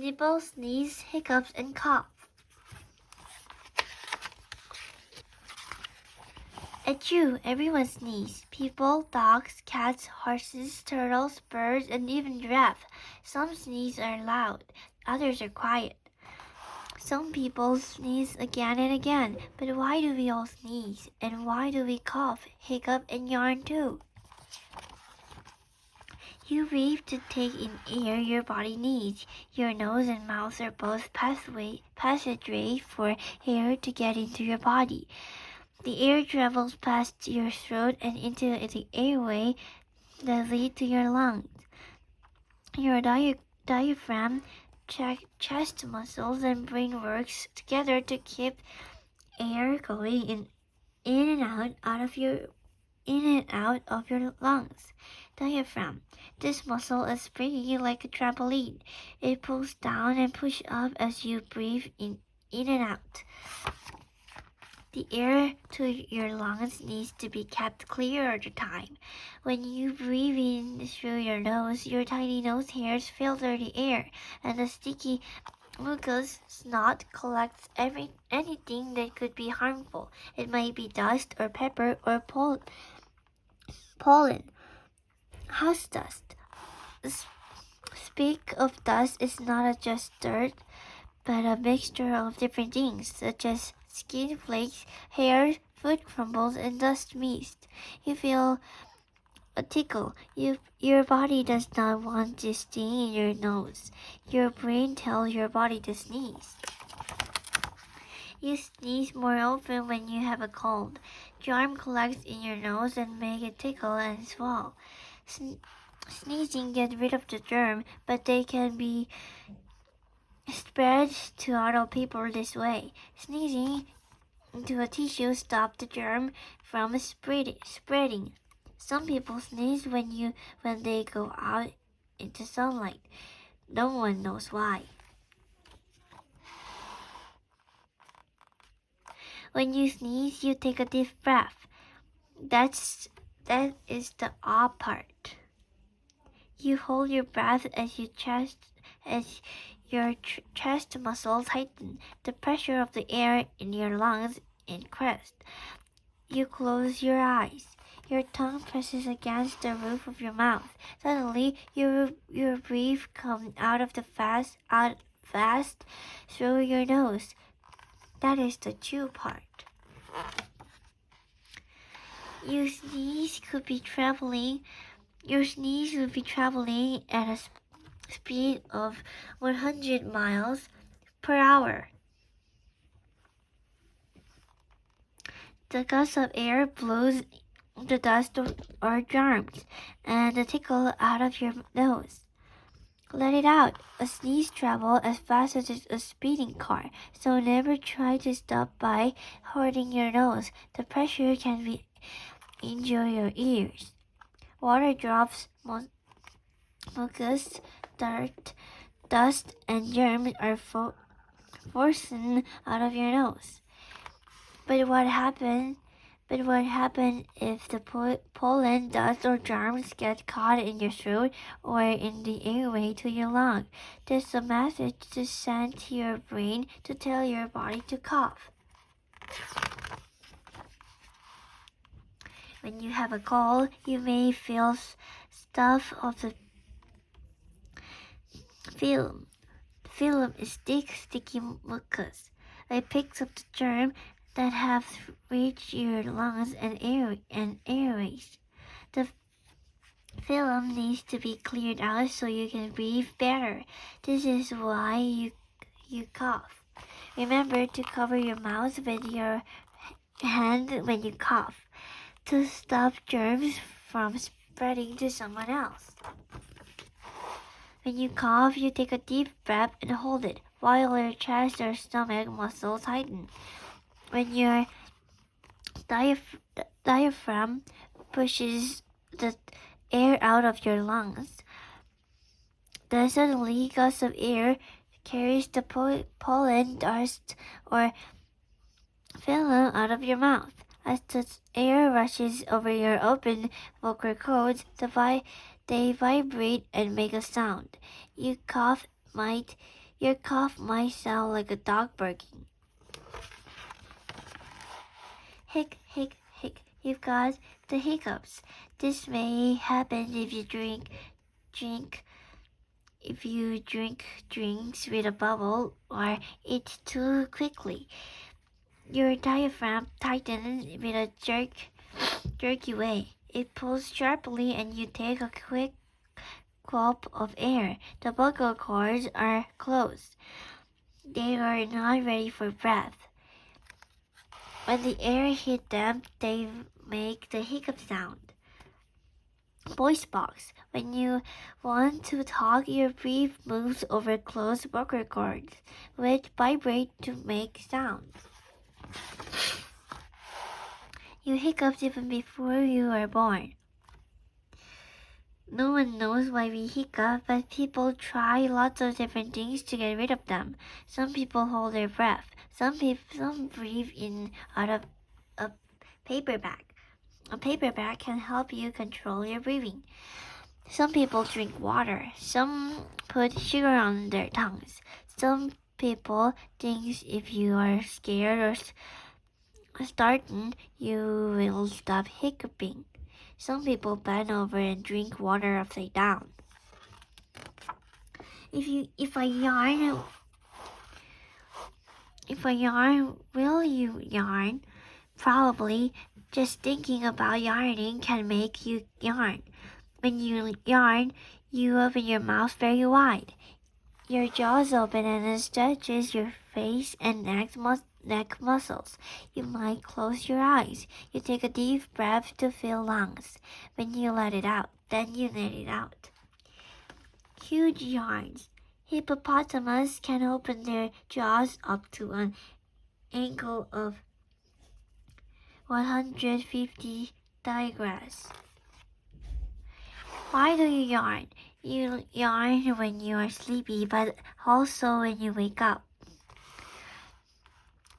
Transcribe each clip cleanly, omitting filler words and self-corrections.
Sniffle, sneeze, hiccups, and cough. Achoo! Everyone sneezes. People, dogs, cats, horses, turtles, birds, and even giraffes. Some sneezes are loud, others are quiet. Some people sneeze again and again, but why do we all sneeze? And why do we cough, hiccup, and yawn too? You breathe to take in air your body needs. Your nose and mouth are both passageways for air to get into your body. The air travels past your throat and into the airway that lead to your lungs. Your diaphragm, chest muscles, and brain works together to keep air going in and out of your lungs. Diaphragm. This muscle is springy like a trampoline. It pulls down and pushes up as you breathe in and out. The air to your lungs needs to be kept clear all the time. When you breathe in through your nose, your tiny nose hairs filter the air, and the sticky mucus snot collects anything that could be harmful. It might be dust or pepper or pollen. House dust. Speak of dust is not just dirt, but a mixture of different things, such as skin flakes, hair, food crumbles, and dust mist. You feel a tickle. Your body does not want to sting in your nose. Your brain tells your body to sneeze. You sneeze more often when you have a cold. Germ collects in your nose and make it tickle and swell. Sneezing gets rid of the germ, but they can be spread to other people this way. Sneezing into a tissue stops the germ from spreading. Some people sneeze when they go out into sunlight. No one knows why. When you sneeze, you take a deep breath. That is the ah part. You hold your breath as your chest muscles tighten. The pressure of the air in your lungs increases. You close your eyes. Your tongue presses against the roof of your mouth. Suddenly, your breath comes out fast through your nose. That is the chew part. Your sneeze would be traveling at a speed of 100 miles per hour. The gust of air blows the dust or germs and the tickle out of your nose. Let it out. A sneeze travels as fast as a speeding car, so never try to stop by holding your nose. The pressure can injure your ears. Water drops, mucus, dirt, dust, and germs are forced out of your nose. But what happens if the pollen, dust, or germs get caught in your throat or in the airway to your lung? There's a message to send to your brain to tell your body to cough. When you have a cold, you may feel stuff of the phlegm. Phlegm is thick, sticky mucus. It picks up the germ that have reached your lungs and airways. The phlegm needs to be cleared out so you can breathe better. This is why you cough. Remember to cover your mouth with your hand when you cough to stop germs from spreading to someone else. When you cough, you take a deep breath and hold it while your chest or stomach muscles tighten. When your diaphragm pushes the air out of your lungs, then suddenly gust of air carries the pollen, dust, or phlegm out of your mouth. As the air rushes over your open vocal cords, they vibrate and make a sound. Your cough might Your cough might sound like a dog barking. Hic, hic, hic. You've got the hiccups. This may happen if you drink drinks with a bubble or eat too quickly. Your diaphragm tightens with a jerky way. It pulls sharply and you take a quick gulp of air. The vocal cords are closed. They are not ready for breath. When the air hits them, they make the hiccup sound. Voice box. When you want to talk, your breath moves over closed vocal cords, which vibrate to make sounds. You hiccup even before you are born. No one knows why we hiccup, but people try lots of different things to get rid of them. Some people hold their breath. Some breathe in out of a paper bag. A paper bag can help you control your breathing. Some people drink water. Some put sugar on their tongues. Some people think if you are scared or startled, you will stop hiccuping. Some people bend over and drink water upside down. If I yarn, will you yarn? Probably. Just thinking about yarning can make you yarn. When you yarn, you open your mouth very wide. Your jaws open and it stretches your face and neck muscles. You might close your eyes. You take a deep breath to fill lungs. When you let it out, then you let it out. Huge yarns. Hippopotamus can open their jaws up to an angle of 150 degrees. Why do you yarn? You yarn when you are sleepy, but also when you wake up.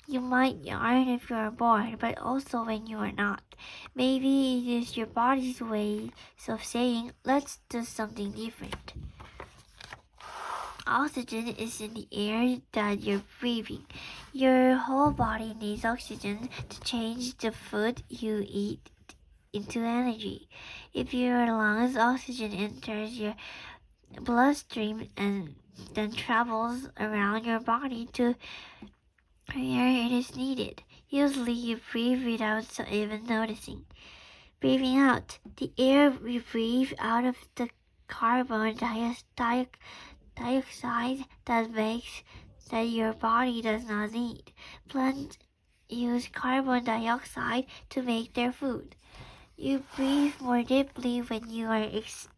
You might yarn if you are bored, but also when you are not. Maybe it is your body's way of saying, let's do something different. Oxygen is in the air that you're breathing. Your whole body needs oxygen to change the food you eat into energy. If your lungs, oxygen enters your bloodstream and then travels around your body to where it is needed. Usually you breathe without even noticing. Breathing out. The air we breathe out of the carbon dioxide that your body does not need. Plants use carbon dioxide to make their food. You breathe more deeply when you are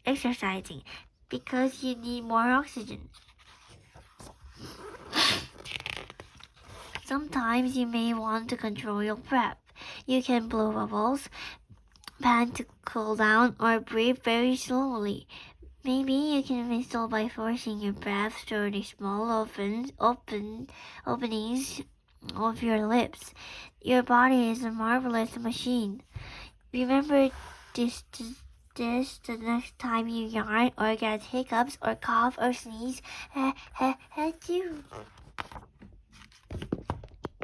exercising because you need more oxygen. Sometimes you may want to control your breath. You can blow bubbles, pant to cool down, or breathe very slowly. Maybe you can whistle by forcing your breath through the small openings of your lips. Your body is a marvelous machine. Remember this the next time you yarn or get hiccups or cough or sneeze. At you.